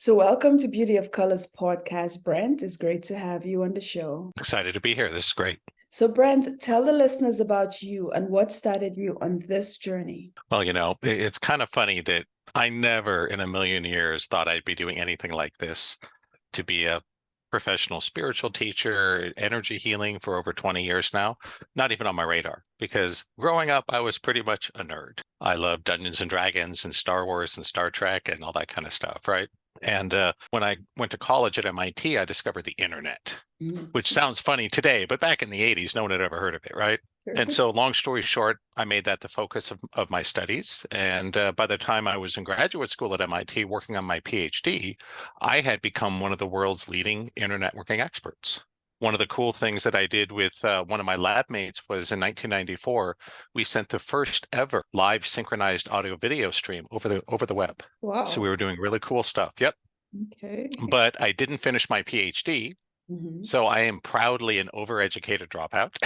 So, welcome to Beauty of Colors podcast, Brent. It's great to have you on the show. Excited to be here. This is great. So, Brent, tell the listeners about you and what started you on this journey. Well, it's kind of funny that I never in a million years thought I'd be doing anything like this, to be a professional spiritual teacher, energy healing for over 20 years now, not even on my radar. Because growing up, I was pretty much a nerd. I loved Dungeons and Dragons and Star Wars and Star Trek and all that kind of stuff, right? And when I went to college at MIT, I discovered the internet, which sounds funny today, but back in the 80s, no one had ever heard of it, right? And so long story short, I made that the focus of my studies. And by the time I was in graduate school at MIT working on my PhD, I had become one of the world's leading internet networking experts. One of the cool things that I did with one of my lab mates was in 1994, we sent the first ever live synchronized audio video stream over the web. Wow. So we were doing really cool stuff. Yep. Okay. But I didn't finish my PhD. So I am proudly an overeducated dropout.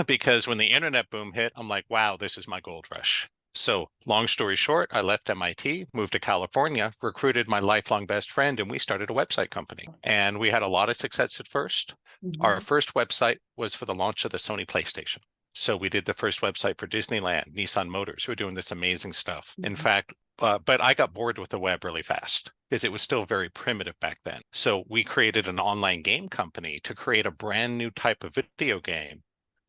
Because when the internet boom hit, I'm like, wow, this is my gold rush. So long story short, I left MIT, moved to California, recruited my lifelong best friend, and we started a website company. And we had a lot of success at first. Our first website was for the launch of the Sony PlayStation. So we did the first website for Disneyland, Nissan Motors, who were doing this amazing stuff. In fact, but I got bored with the web really fast because it was still very primitive back then. So we created an online game company to create a brand new type of video game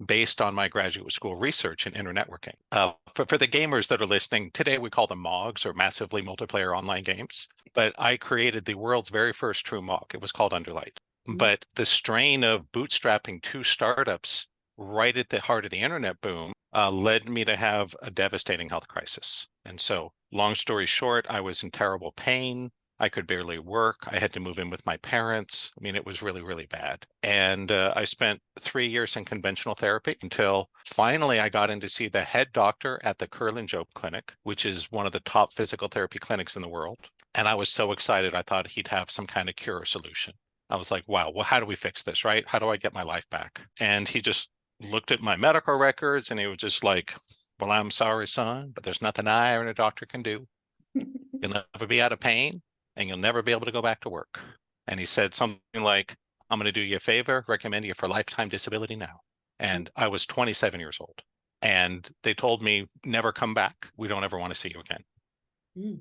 based on my graduate school research in internet networking. For the gamers that are listening, today we call them MOGs, or massively multiplayer online games. But I created the world's very first true MOG. It was called Underlight. But the strain of bootstrapping two startups right at the heart of the internet boom led me to have a devastating health crisis. And so long story short, I was in terrible pain. I could barely work. I had to move in with my parents. I mean, it was really, really bad. And I spent 3 years in conventional therapy until finally I got in to see the head doctor at the Kerlan-Jobe Clinic, which is one of the top physical therapy clinics in the world. And I was so excited. I thought he'd have some kind of cure or solution. I was like, wow, well, how do we fix this, right? How do I get my life back? And he just looked at my medical records and he was just like, well, I'm sorry, son, but there's nothing I or a doctor can do. You'll never be out of pain and you'll never be able to go back to work. And he said something like, I'm going to do you a favor, recommend you for lifetime disability now. And I was 27 years old. And they told me, never come back. We don't ever want to see you again.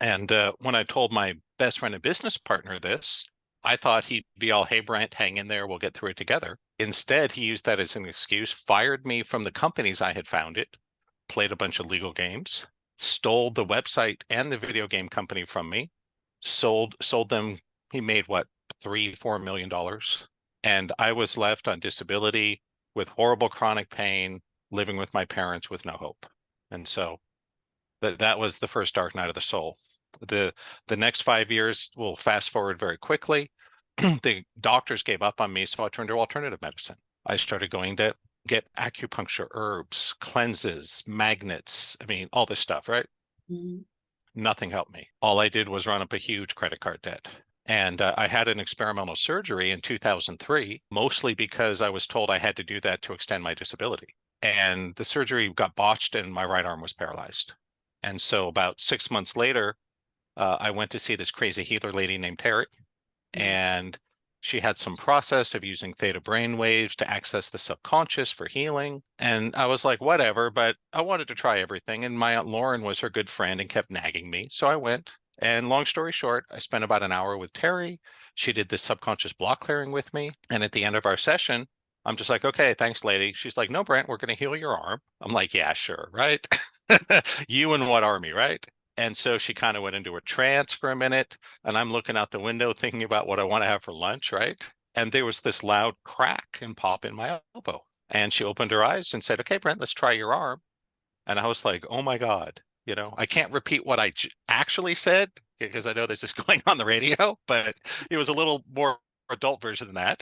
And when I told my best friend and business partner this, I thought he'd be all, hey, Brent, hang in there. We'll get through it together. Instead, he used that as an excuse, fired me from the companies I had founded, played a bunch of legal games, stole the website and the video game company from me, sold them. He made what, $3-4 million. And I was left on disability with horrible chronic pain, living with my parents with no hope. And so that was the first dark night of the soul. The next 5 years, we'll fast forward very quickly. The doctors gave up on me, so I turned to alternative medicine. I started going to get acupuncture, herbs, cleanses, magnets. I mean, all this stuff, right? Nothing helped me. All I did was run up a huge credit card debt. And I had an experimental surgery in 2003, mostly because I was told I had to do that to extend my disability. And the surgery got botched and my right arm was paralyzed. And so about 6 months later, I went to see this crazy healer lady named Terry. And she had some process of using theta brain waves to access the subconscious for healing. And I was like, whatever, but I wanted to try everything. And my Aunt Lauren was her good friend and kept nagging me. So I went. And long story short, I spent about an hour with Terry. She did this subconscious block clearing with me. And at the end of our session, I'm just like, okay, thanks, lady. She's like, no, Brent, we're going to heal your arm. I'm like, yeah, sure, right? You and what army, right? And so she kind of went into a trance for a minute, and I'm looking out the window thinking about what I want to have for lunch, right? And there was this loud crack and pop in my elbow. And she opened her eyes and said, okay, Brent, let's try your arm. And I was like, oh my God, I can't repeat what I actually said because I know this is going on the radio, but it was a little more adult version than that.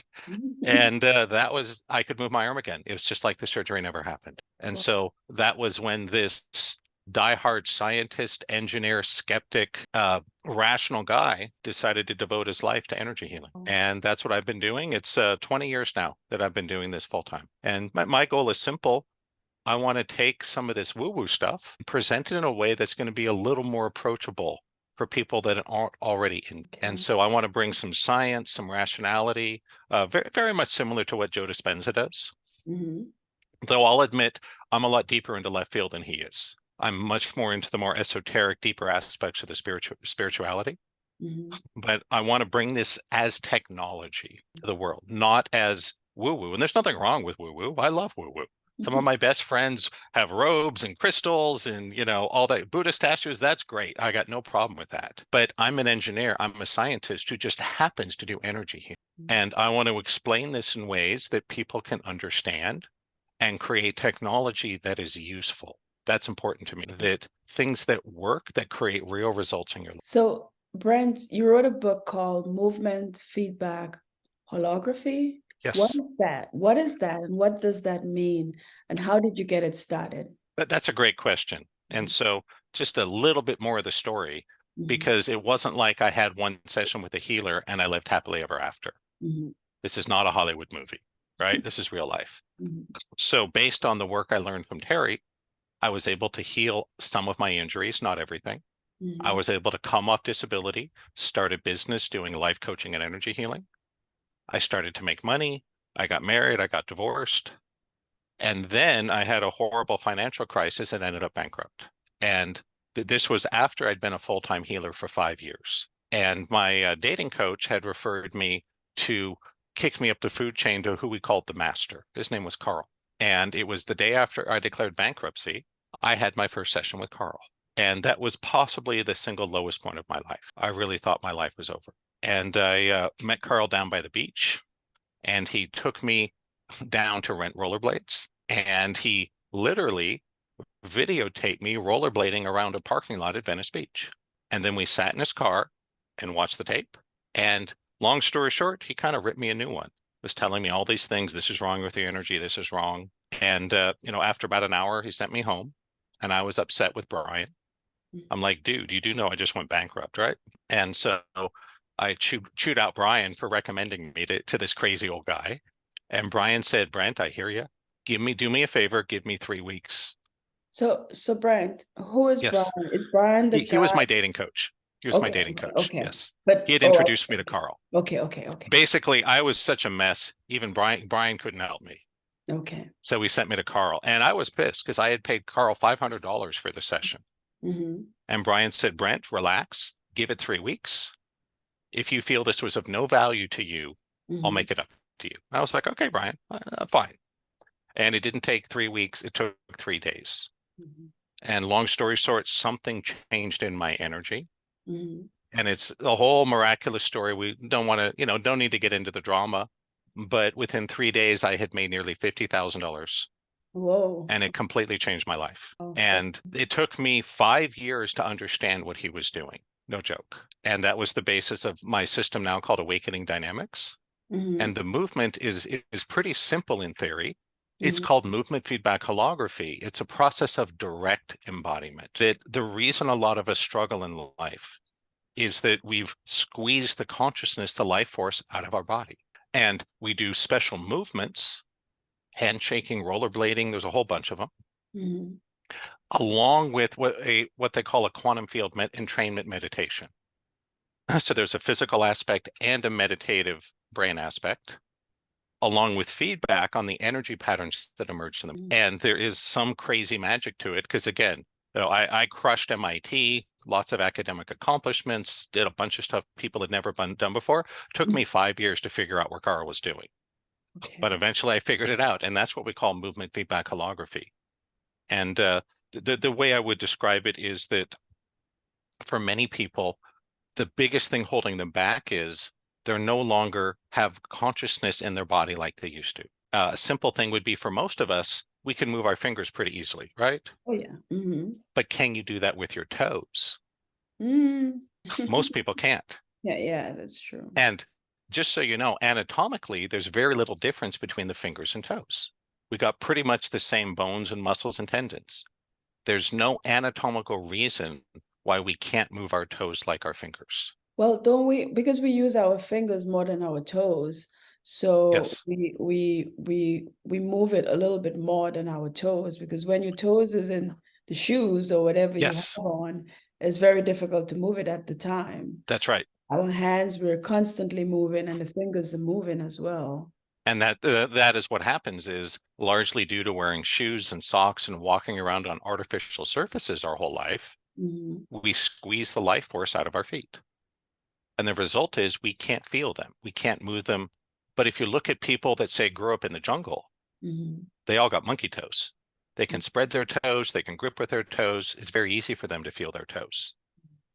And that was, I could move my arm again. It was just like the surgery never happened. And so that was when this diehard scientist, engineer, skeptic, rational guy decided to devote his life to energy healing. And that's what I've been doing. It's 20 years now that I've been doing this full time. And my goal is simple. I want to take some of this woo-woo stuff, present it in a way that's going to be a little more approachable for people that aren't already in. Okay. And so I want to bring some science, some rationality, very, very much similar to what Joe Dispenza does. Mm-hmm. Though I'll admit I'm a lot deeper into left field than he is. I'm much more into the more esoteric, deeper aspects of the spirituality. Mm-hmm. But I want to bring this as technology to the world, not as woo-woo. And there's nothing wrong with woo-woo. I love woo-woo. Some of my best friends have robes and crystals and, you know, all that Buddha statues. That's great. I got no problem with that. But I'm an engineer. I'm a scientist who just happens to do energy here. And I want to explain this in ways that people can understand and create technology that is useful. That's important to me, that things that work, that create real results in your life. So, Brent, you wrote a book called Movement Feedback Holography. What Yes. is that? What is that? And what does that mean? And how did you get it started? That's a great question. And so just a little bit more of the story, because it wasn't like I had one session with a healer and I lived happily ever after. Mm-hmm. This is not a Hollywood movie, right? This is real life. Mm-hmm. So based on the work I learned from Terry, I was able to heal some of my injuries, not everything. Mm-hmm. I was able to come off disability, start a business doing life coaching and energy healing. I started to make money. I got married. I got divorced. And then I had a horrible financial crisis and ended up bankrupt. And this was after I'd been a full-time healer for 5 years. And my dating coach had referred me to kick me up the food chain to who we called the master. His name was Carl. And it was the day after I declared bankruptcy, I had my first session with Carl. And that was possibly the single lowest point of my life. I really thought my life was over. And I met Carl down by the beach, and he took me down to rent rollerblades. And he literally videotaped me rollerblading around a parking lot at Venice Beach. And then we sat in his car and watched the tape. And long story short, he kind of ripped me a new one. Was telling me all these things. This is wrong with your energy. This is wrong. And, after about an hour, he sent me home, and I was upset with Brian. I'm like, dude, you do know I just went bankrupt, right? And so I chewed out Brian for recommending me to this crazy old guy. And Brian said, Brent, I hear you. Do me a favor, give me 3 weeks. So Brent, who is Yes. Brian? Is Brian the He was guy? my dating coach. He was my dating coach. Okay. Yes. But He had introduced me to Carl. Okay. Basically, I was such a mess. Even Brian couldn't help me. Okay. So he sent me to Carl. And I was pissed because I had paid Carl $500 for the session. Mm-hmm. And Brian said, Brent, relax, give it 3 weeks. If you feel this was of no value to you, I'll make it up to you. I was like, okay, Brian, fine. And it didn't take 3 weeks. It took 3 days. Mm-hmm. And long story short, something changed in my energy. Mm-hmm. And it's a whole miraculous story. We don't want to, don't need to get into the drama. But within 3 days, I had made nearly $50,000. Whoa. And it completely changed my life. Oh. And it took me 5 years to understand what he was doing. No joke. And that was the basis of my system now called Awakening Dynamics. Mm-hmm. And the movement is pretty simple in theory. It's called movement feedback holography. It's a process of direct embodiment. That the reason a lot of us struggle in life is that we've squeezed the consciousness, the life force out of our body. And we do special movements, handshaking, rollerblading, there's a whole bunch of them, along with what they call a quantum field entrainment meditation. So there's a physical aspect and a meditative brain aspect, along with feedback on the energy patterns that emerge in them. And there is some crazy magic to it, because again, I crushed MIT, lots of academic accomplishments, did a bunch of stuff people had never done before. Took me 5 years to figure out what Carl was doing. Okay. But eventually I figured it out, and that's what we call movement feedback holography. And the way I would describe it is that for many people, the biggest thing holding them back is they're no longer have consciousness in their body like they used to. A simple thing would be, for most of us, we can move our fingers pretty easily, right? Oh, yeah. But can you do that with your toes? Most people can't. Yeah, that's true. And just so you know, anatomically, there's very little difference between the fingers and toes. We got pretty much the same bones and muscles and tendons. There's no anatomical reason why we can't move our toes like our fingers. Well, don't we? Because we use our fingers more than our toes. So yes. we move it a little bit more than our toes, because when your toes is in the shoes or whatever yes. you have on, it's very difficult to move it at the time. That's right. Our hands were constantly moving and the fingers are moving as well. And that is what happens, is largely due to wearing shoes and socks and walking around on artificial surfaces our whole life. We squeeze the life force out of our feet. And the result is we can't feel them. We can't move them. But if you look at people that say grew up in the jungle, they all got monkey toes. They can spread their toes. They can grip with their toes. It's very easy for them to feel their toes.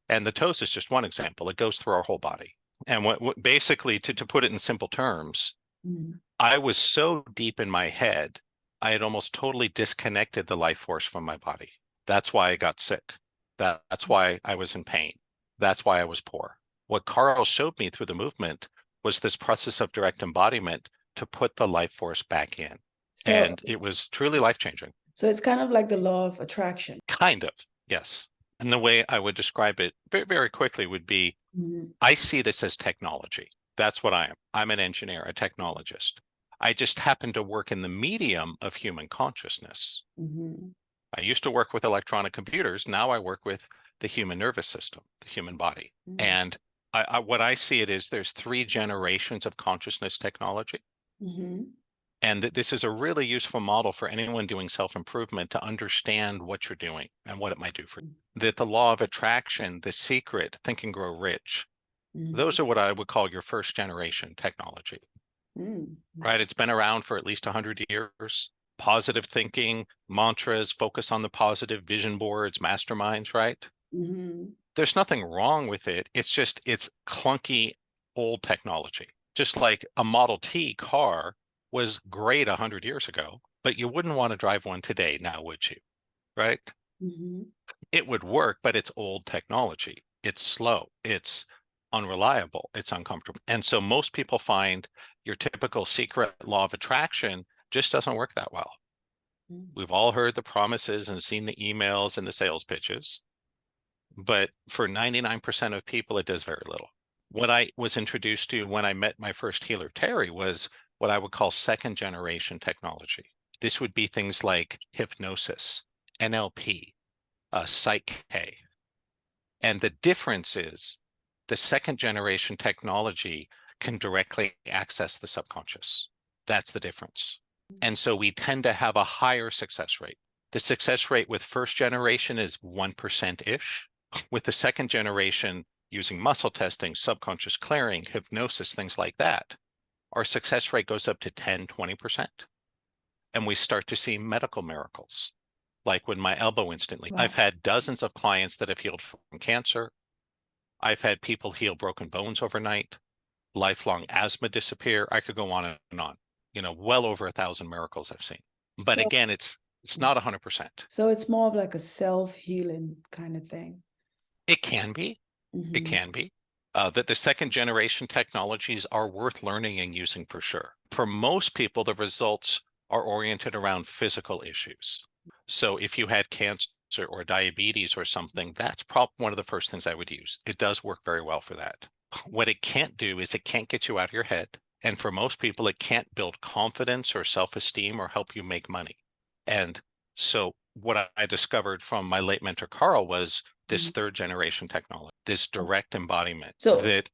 And the toes is just one example. It goes through our whole body. And what basically, to put it in simple terms, I was so deep in my head, I had almost totally disconnected the life force from my body. That's why I got sick. That's why I was in pain. That's why I was poor. What Carl showed me through the movement was this process of direct embodiment to put the life force back in. And it was truly life-changing. So it's kind of like the law of attraction. Kind of, yes. And the way I would describe it very, very quickly would be, I see this as technology. That's what I am. I'm an engineer, a technologist. I just happen to work in the medium of human consciousness. I used to work with electronic computers. Now I work with the human nervous system, the human body. And what I see it is there's 3 generations of consciousness technology. And this is a really useful model for anyone doing self-improvement to understand what you're doing and what it might do for you. That the law of attraction, The Secret, Think and Grow Rich, those are what I would call your first generation technology. Right? It's been around for at least 100 years. Positive thinking, mantras, focus on the positive, vision boards, masterminds, right? There's nothing wrong with it. It's just, it's clunky old technology. Just like a Model T car was great 100 years ago, but you wouldn't want to drive one today now, would you? Right? It would work, but it's old technology. It's slow. It's unreliable. It's uncomfortable. And so most people find your typical secret law of attraction just doesn't work that well. We've all heard the promises and seen the emails and the sales pitches, but for 99% of people, it does very little. What I was introduced to when I met my first healer, Terry, was what I would call second generation technology. This would be things like hypnosis, NLP, Psych-K. And the difference is the second generation technology can directly access the subconscious. That's the difference. And so we tend to have a higher success rate. The success rate with first generation is 1%-ish. With the second generation, using muscle testing, subconscious clearing, hypnosis, things like that, our success rate goes up to 10-20%. And we start to see medical miracles, like when my elbow instantly. I've had dozens of clients that have healed from cancer. I've had people heal broken bones overnight, lifelong asthma disappear. I could go on and on. You know, well over 1,000 miracles I've seen. But again, it's not 100%. So it's more of like a self-healing kind of thing. It can be. It can be. That the second generation technologies are worth learning and using for sure. For most people, the results are oriented around physical issues. So if you had cancer or diabetes or something, that's probably one of the first things I would use. It does work very well for that. What it can't do is it can't get you out of your head. And for most people, it can't build confidence or self-esteem or help you make money. And so what I discovered from my late mentor, Carl, was this third generation technology, this direct embodiment. So that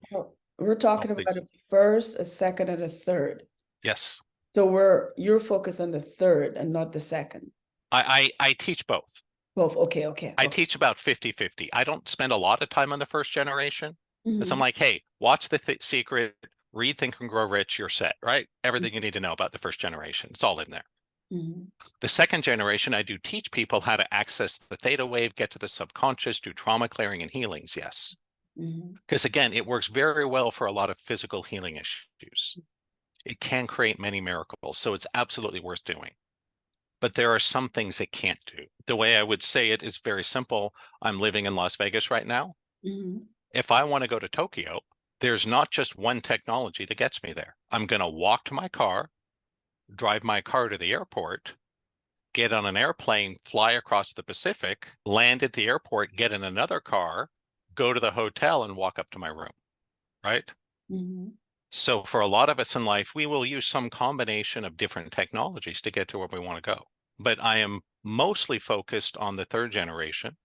we're talking about a first, a second, and a third. Yes. So you're focused on the third and not the second. I teach both. Both. Okay. I teach about 50-50. I don't spend a lot of time on the first generation because I'm like, hey, watch The Secret, read Think and Grow Rich, you're set, right? Everything you need to know about the first generation. It's all in there. The second generation, I do teach people how to access the theta wave, get to the subconscious, do trauma clearing and healings, yes. Because again, it works very well for a lot of physical healing issues. It can create many miracles, so it's absolutely worth doing. But there are some things it can't do. The way I would say it is very simple. I'm living in Las Vegas right now. If I want to go to Tokyo, there's not just one technology that gets me there. I'm going to walk to my car, drive my car to the airport, get on an airplane, fly across the Pacific, land at the airport, get in another car, go to the hotel and walk up to my room, right? So for a lot of us in life, we will use some combination of different technologies to get to where we want to go. But I am mostly focused on the third generation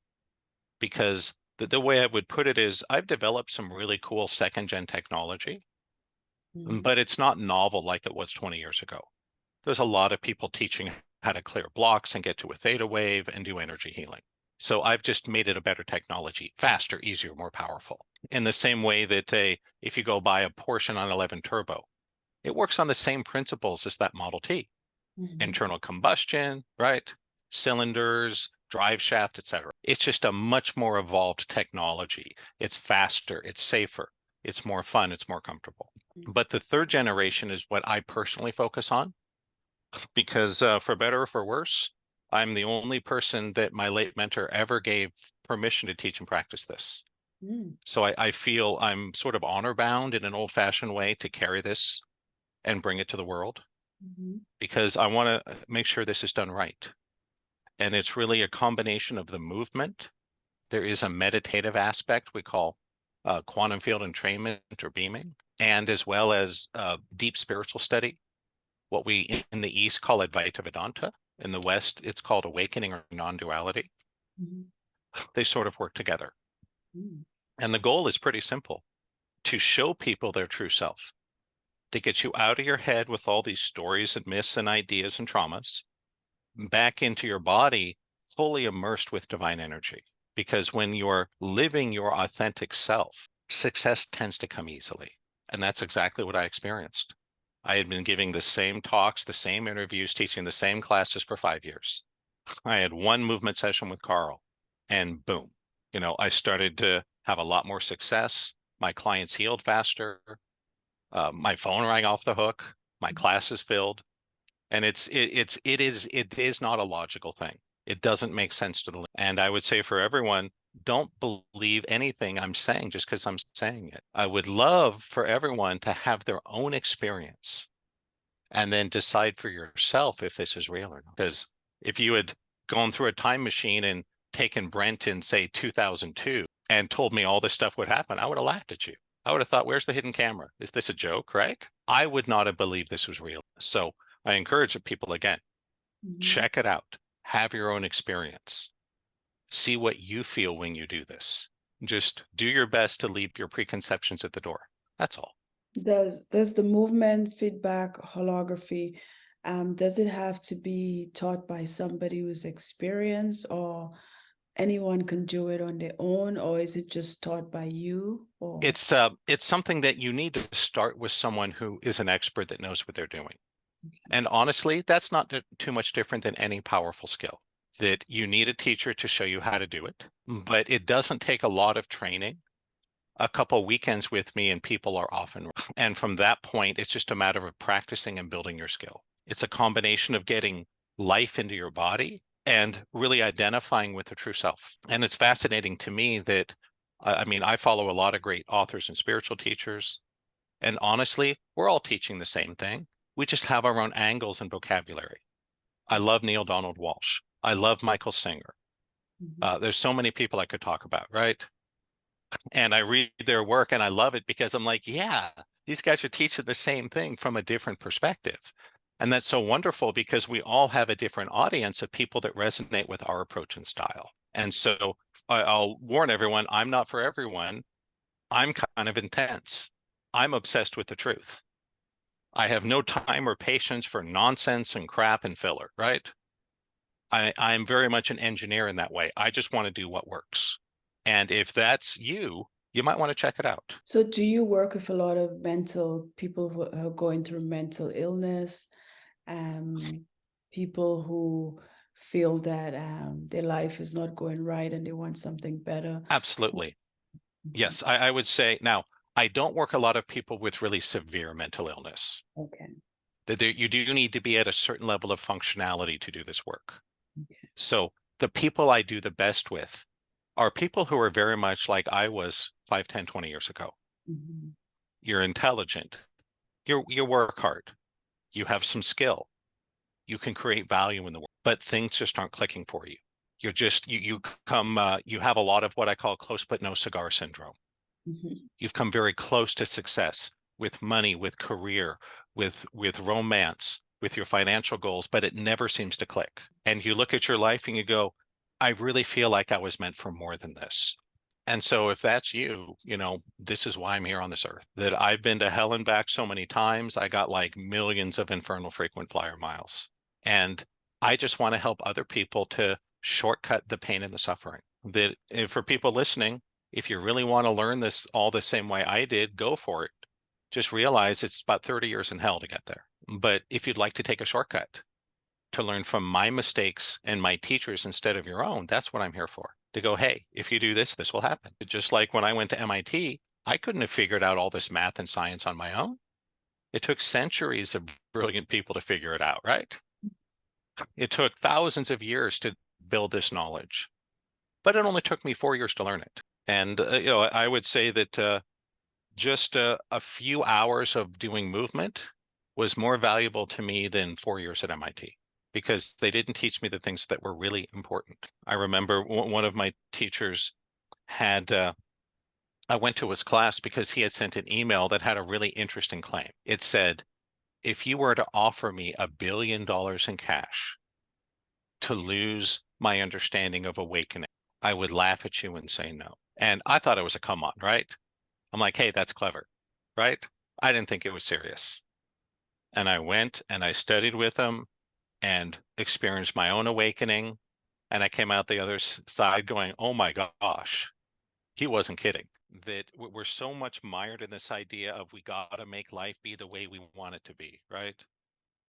because the way I would put it is I've developed some really cool second gen technology, but it's not novel like it was 20 years ago. There's a lot of people teaching how to clear blocks and get to a theta wave and do energy healing. So I've just made it a better technology, faster, easier, more powerful. In the same way that if you go buy a Porsche 911 Turbo, it works on the same principles as that Model T. Internal combustion, right? Cylinders, drive shaft, etc. It's just a much more evolved technology. It's faster, it's safer, it's more fun, it's more comfortable. But the third generation is what I personally focus on, because for better or for worse, I'm the only person that my late mentor ever gave permission to teach and practice this. So I feel I'm sort of honor bound in an old-fashioned way to carry this and bring it to the world, because I want to make sure this is done right. And it's really a combination of the movement. There is a meditative aspect we call quantum field entrainment or beaming, and as well as deep spiritual study, what we in the East call Advaita Vedanta. In the West, it's called awakening or non-duality. They sort of work together. And the goal is pretty simple: to show people their true self, to get you out of your head with all these stories and myths and ideas and traumas, back into your body, fully immersed with divine energy. Because when you're living your authentic self, success tends to come easily. And that's exactly what I experienced. I had been giving the same talks, the same interviews, teaching the same classes for 5 years. I had one movement session with Carl, and boom, I started to have a lot more success. My clients healed faster. My phone rang off the hook. My classes filled. And it is not a logical thing. It doesn't make sense to the. And I would say for everyone, don't believe anything I'm saying just because I'm saying it. I would love for everyone to have their own experience and then decide for yourself if this is real or not. Because if you had gone through a time machine and taken Brent in, say, 2002 and told me all this stuff would happen, I would have laughed at you. I would have thought, where's the hidden camera? Is this a joke, right? I would not have believed this was real. So I encourage people again, check it out, have your own experience, see what you feel when you do this. Just do your best to leave your preconceptions at the door. That's all. Does the movement feedback holography, does it have to be taught by somebody who's experienced, or anyone can do it on their own, or is it just taught by you? Or it's something that you need to start with someone who is an expert that knows what they're doing. And honestly, that's not too much different than any powerful skill, that you need a teacher to show you how to do it, but it doesn't take a lot of training. A couple weekends with me and people are often, and from that point, it's just a matter of practicing and building your skill. It's a combination of getting life into your body and really identifying with the true self. And it's fascinating to me that, I follow a lot of great authors and spiritual teachers, and honestly, we're all teaching the same thing. We just have our own angles and vocabulary. I love Neil Donald Walsh. I love Michael Singer. There's so many people I could talk about, right? And I read their work and I love it because I'm like, yeah, these guys are teaching the same thing from a different perspective. And that's so wonderful because we all have a different audience of people that resonate with our approach and style. And so I'll warn everyone, I'm not for everyone. I'm kind of intense. I'm obsessed with the truth. I have no time or patience for nonsense and crap and filler, right? I'm very much an engineer in that way. I just want to do what works. And if that's you, you might want to check it out. So do you work with a lot of mental people who are going through mental illness, people who feel that their life is not going right and they want something better? Absolutely. Yes, I would say, now, I don't work a lot of people with really severe mental illness. Okay. You do need to be at a certain level of functionality to do this work. Okay. So the people I do the best with are people who are very much like I was 5, 10, 20 years ago. You're intelligent. You work hard. You have some skill. You can create value in the world, but things just aren't clicking for you. You're just, you have a lot of what I call close but no cigar syndrome. You've come very close to success with money, with career, with romance, with your financial goals, but it never seems to click. And you look at your life and you go, I really feel like I was meant for more than this. And so if that's you, this is why I'm here on this earth, that I've been to hell and back so many times. I got like millions of infernal frequent flyer miles. And I just want to help other people to shortcut the pain and the suffering. That for people listening, if you really want to learn this all the same way I did, go for it. Just realize it's about 30 years in hell to get there. But if you'd like to take a shortcut to learn from my mistakes and my teachers instead of your own, that's what I'm here for. To go, hey, if you do this, this will happen. Just like when I went to MIT, I couldn't have figured out all this math and science on my own. It took centuries of brilliant people to figure it out, right? It took thousands of years to build this knowledge, but it only took me 4 years to learn it. And, I would say that just a few hours of doing movement was more valuable to me than 4 years at MIT, because they didn't teach me the things that were really important. I remember one of my teachers had, I went to his class because he had sent an email that had a really interesting claim. It said, if you were to offer me $1 billion in cash to lose my understanding of awakening, I would laugh at you and say no. And I thought it was a come on, right? I'm like, hey, that's clever, right? I didn't think it was serious. And I went and I studied with him and experienced my own awakening. And I came out the other side going, oh my gosh, he wasn't kidding. That we're so much mired in this idea of we got to make life be the way we want it to be, right?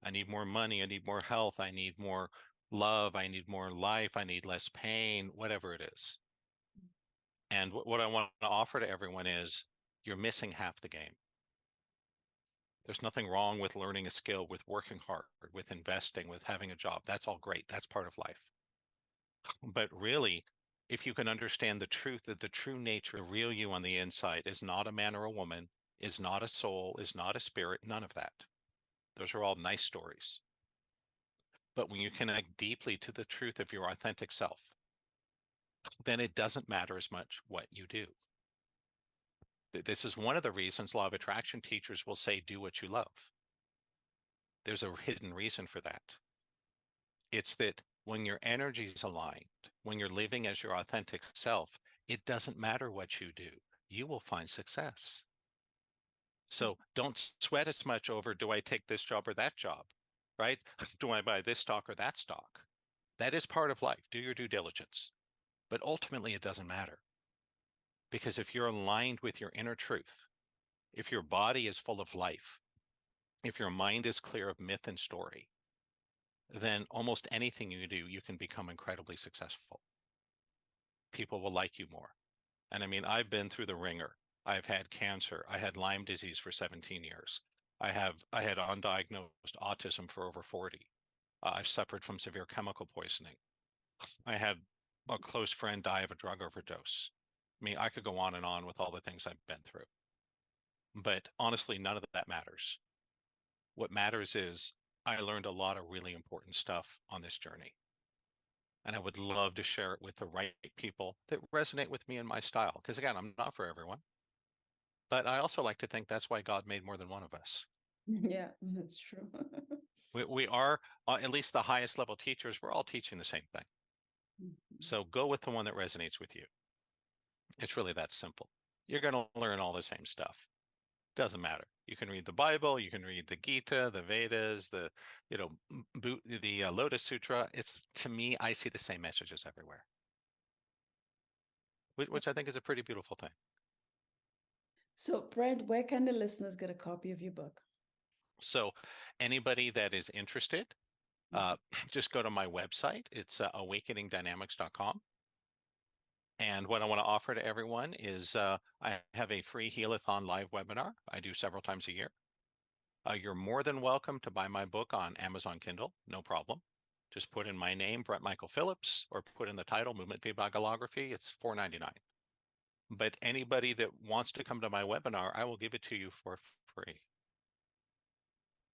I need more money. I need more health. I need more love. I need more life. I need less pain, whatever it is. And what I want to offer to everyone is you're missing half the game. There's nothing wrong with learning a skill, with working hard, with investing, with having a job. That's all great. That's part of life. But really, if you can understand the truth, that the true nature, the real you on the inside is not a man or a woman, is not a soul, is not a spirit, none of that. Those are all nice stories. But when you connect deeply to the truth of your authentic self, then it doesn't matter as much what you do. This is one of the reasons law of attraction teachers will say, do what you love. There's a hidden reason for that. It's that when your energy is aligned, when you're living as your authentic self, it doesn't matter what you do, you will find success. So don't sweat as much over, do I take this job or that job, right? Do I buy this stock or that stock? That is part of life. Do your due diligence. But ultimately, it doesn't matter. Because if you're aligned with your inner truth, if your body is full of life, if your mind is clear of myth and story, then almost anything you do, you can become incredibly successful. People will like you more. And I mean, I've been through the ringer. I've had cancer. I had Lyme disease for 17 years. I had undiagnosed autism for over 40. I've suffered from severe chemical poisoning. I had a close friend die of a drug overdose. I mean, I could go on and on with all the things I've been through. But honestly, none of that matters. What matters is I learned a lot of really important stuff on this journey. And I would love to share it with the right people that resonate with me and my style. Because again, I'm not for everyone. But I also like to think that's why God made more than one of us. Yeah, that's true. We are, at least the highest level teachers, we're all teaching the same thing. So go with the one that resonates with you. It's really that simple. You're going to learn all the same stuff. Doesn't matter. You can read the Bible, you can read the Gita, the Vedas, the, the Lotus Sutra. It's, to me, I see the same messages everywhere, which I think is a pretty beautiful thing. So, Brent, where can the listeners get a copy of your book? So anybody that is interested, just go to my website. It's awakeningdynamics.com. And what I want to offer to everyone is I have a free Healathon live webinar I do several times a year. You're more than welcome to buy my book on Amazon Kindle, no problem. Just put in my name, Brent Michael Phillips, or put in the title, Movement Feedback Holography. It's $4.99. But anybody that wants to come to my webinar, I will give it to you for free.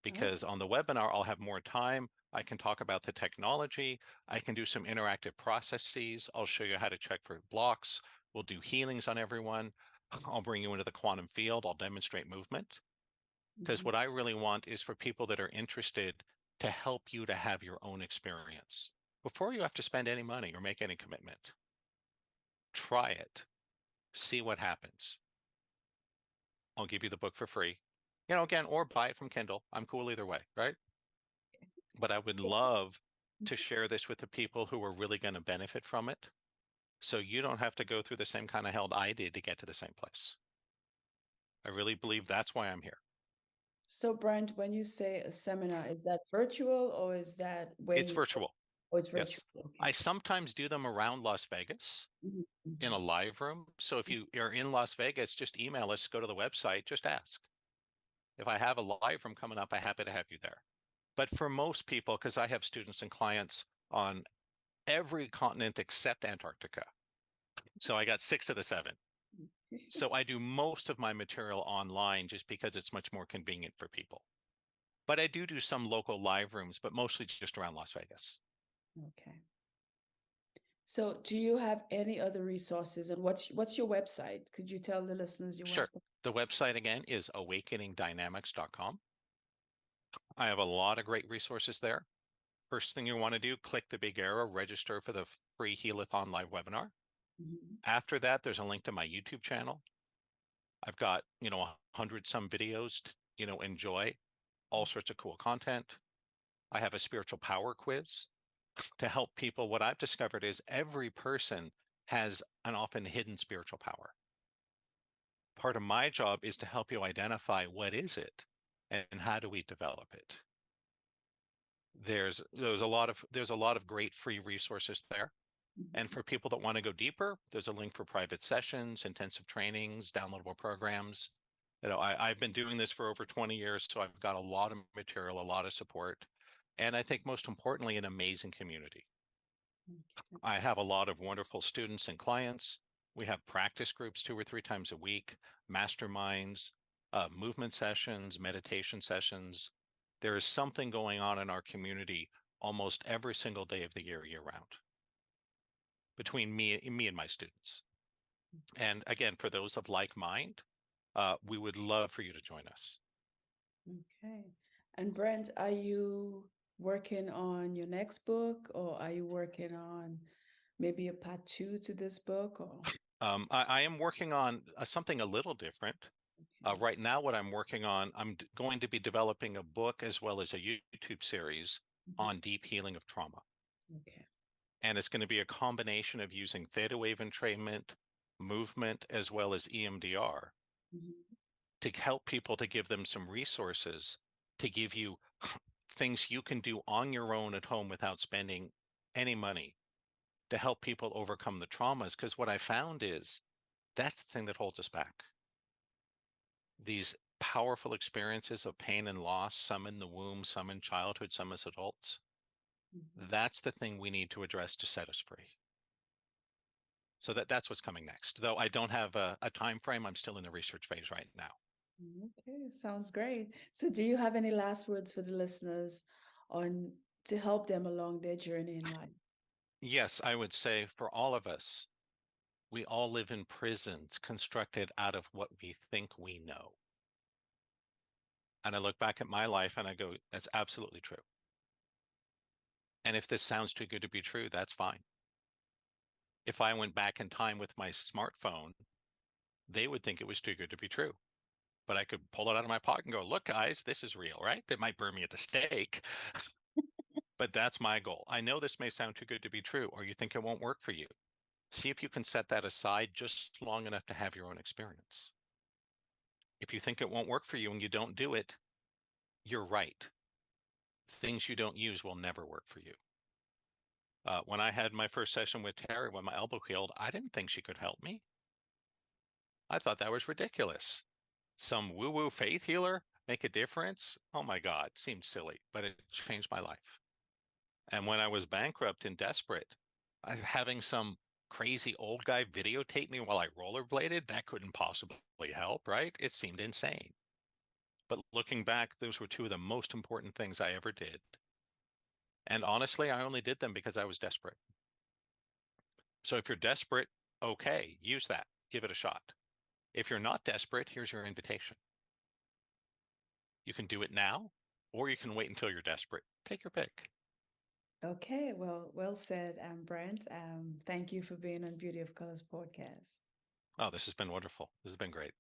Because on the webinar, I'll have more time. I can talk about the technology. I can do some interactive processes. I'll show you how to check for blocks. We'll do healings on everyone. I'll bring you into the quantum field. I'll demonstrate movement. Because what I really want is for people that are interested to help you to have your own experience before you have to spend any money or make any commitment. Try it. See what happens. I'll give you the book for free. Again, or buy it from Kindle. I'm cool either way, right? But I would love to share this with the people who are really going to benefit from it. So you don't have to go through the same kind of hell I did to get to the same place. I really believe that's why I'm here. So, Brent, when you say a seminar, is that virtual or is that where It's you? virtual. Oh, it's virtual. Yes. Okay. I sometimes do them around Las Vegas in a live room. So if you are in Las Vegas, just email us, go to the website, just ask. If I have a live room coming up, I'm happy to have you there. But for most people, because I have students and clients on every continent except Antarctica. So I got 6 of the 7. So I do most of my material online just because it's much more convenient for people. But I do some local live rooms, but mostly just around Las Vegas. Okay. So, do you have any other resources, and what's your website? Could you tell the listeners your Sure. website? The website again is awakeningdynamics.com. I have a lot of great resources there. First thing you want to do, click the big arrow, register for the free Healathon live webinar. After that, there's a link to my YouTube channel. I've got, 100 some videos to, enjoy all sorts of cool content. I have a spiritual power quiz to help people. What I've discovered is every person has an often hidden spiritual power. Part of my job is to help you identify what is it and how do we develop it. There's a lot of great free resources there. And for people that want to go deeper, there's a link for private sessions, intensive trainings, downloadable programs. I've been doing this for over 20 years, so I've got a lot of material, a lot of support, and I think most importantly, an amazing community. I have a lot of wonderful students and clients. We have practice groups 2 or 3 times a week, masterminds, movement sessions, meditation sessions. There is something going on in our community almost every single day of the year round, between me and my students. And again, for those of like mind, we would love for you to join us. Okay. And Brent, are you working on your next book, or are you working on maybe a part 2 to this book? Or I am working on something a little different. okay. Right now, what I'm working on, I'm going to be developing a book as well as a YouTube series on deep healing of trauma. Okay. And it's going to be a combination of using theta wave entrainment, movement, as well as EMDR to help people, to give them some resources, to give you things you can do on your own at home without spending any money, to help people overcome the traumas. Because what I found is that's the thing that holds us back. These powerful experiences of pain and loss, some in the womb, some in childhood, some as adults. That's the thing we need to address to set us free. So that's what's coming next. Though I don't have a time frame, I'm still in the research phase right now. Okay, sounds great. So do you have any last words for the listeners on to help them along their journey in life? Yes, I would say for all of us, we all live in prisons constructed out of what we think we know. And I look back at my life and I go, that's absolutely true. And if this sounds too good to be true, that's fine. If I went back in time with my smartphone, they would think it was too good to be true. But I could pull it out of my pocket and go, look, guys, this is real, right? They might burn me at the stake, but that's my goal. I know this may sound too good to be true, or you think it won't work for you. See if you can set that aside just long enough to have your own experience. If you think it won't work for you and you don't do it, you're right. Things you don't use will never work for you. When I had my first session with Terry, when my elbow healed, I didn't think she could help me. I thought that was ridiculous. Some woo-woo faith healer make a difference? Oh my God, it seemed silly, but it changed my life. And when I was bankrupt and desperate, having some crazy old guy videotape me while I rollerbladed, that couldn't possibly help, right? It seemed insane. But looking back, those were 2 of the most important things I ever did. And honestly, I only did them because I was desperate. So if you're desperate, okay, use that, give it a shot. If you're not desperate, here's your invitation. You can do it now, or you can wait until you're desperate. Take your pick. Okay, well said, Brent. Thank you for being on Beauty of Colors podcast. Oh, this has been wonderful. This has been great.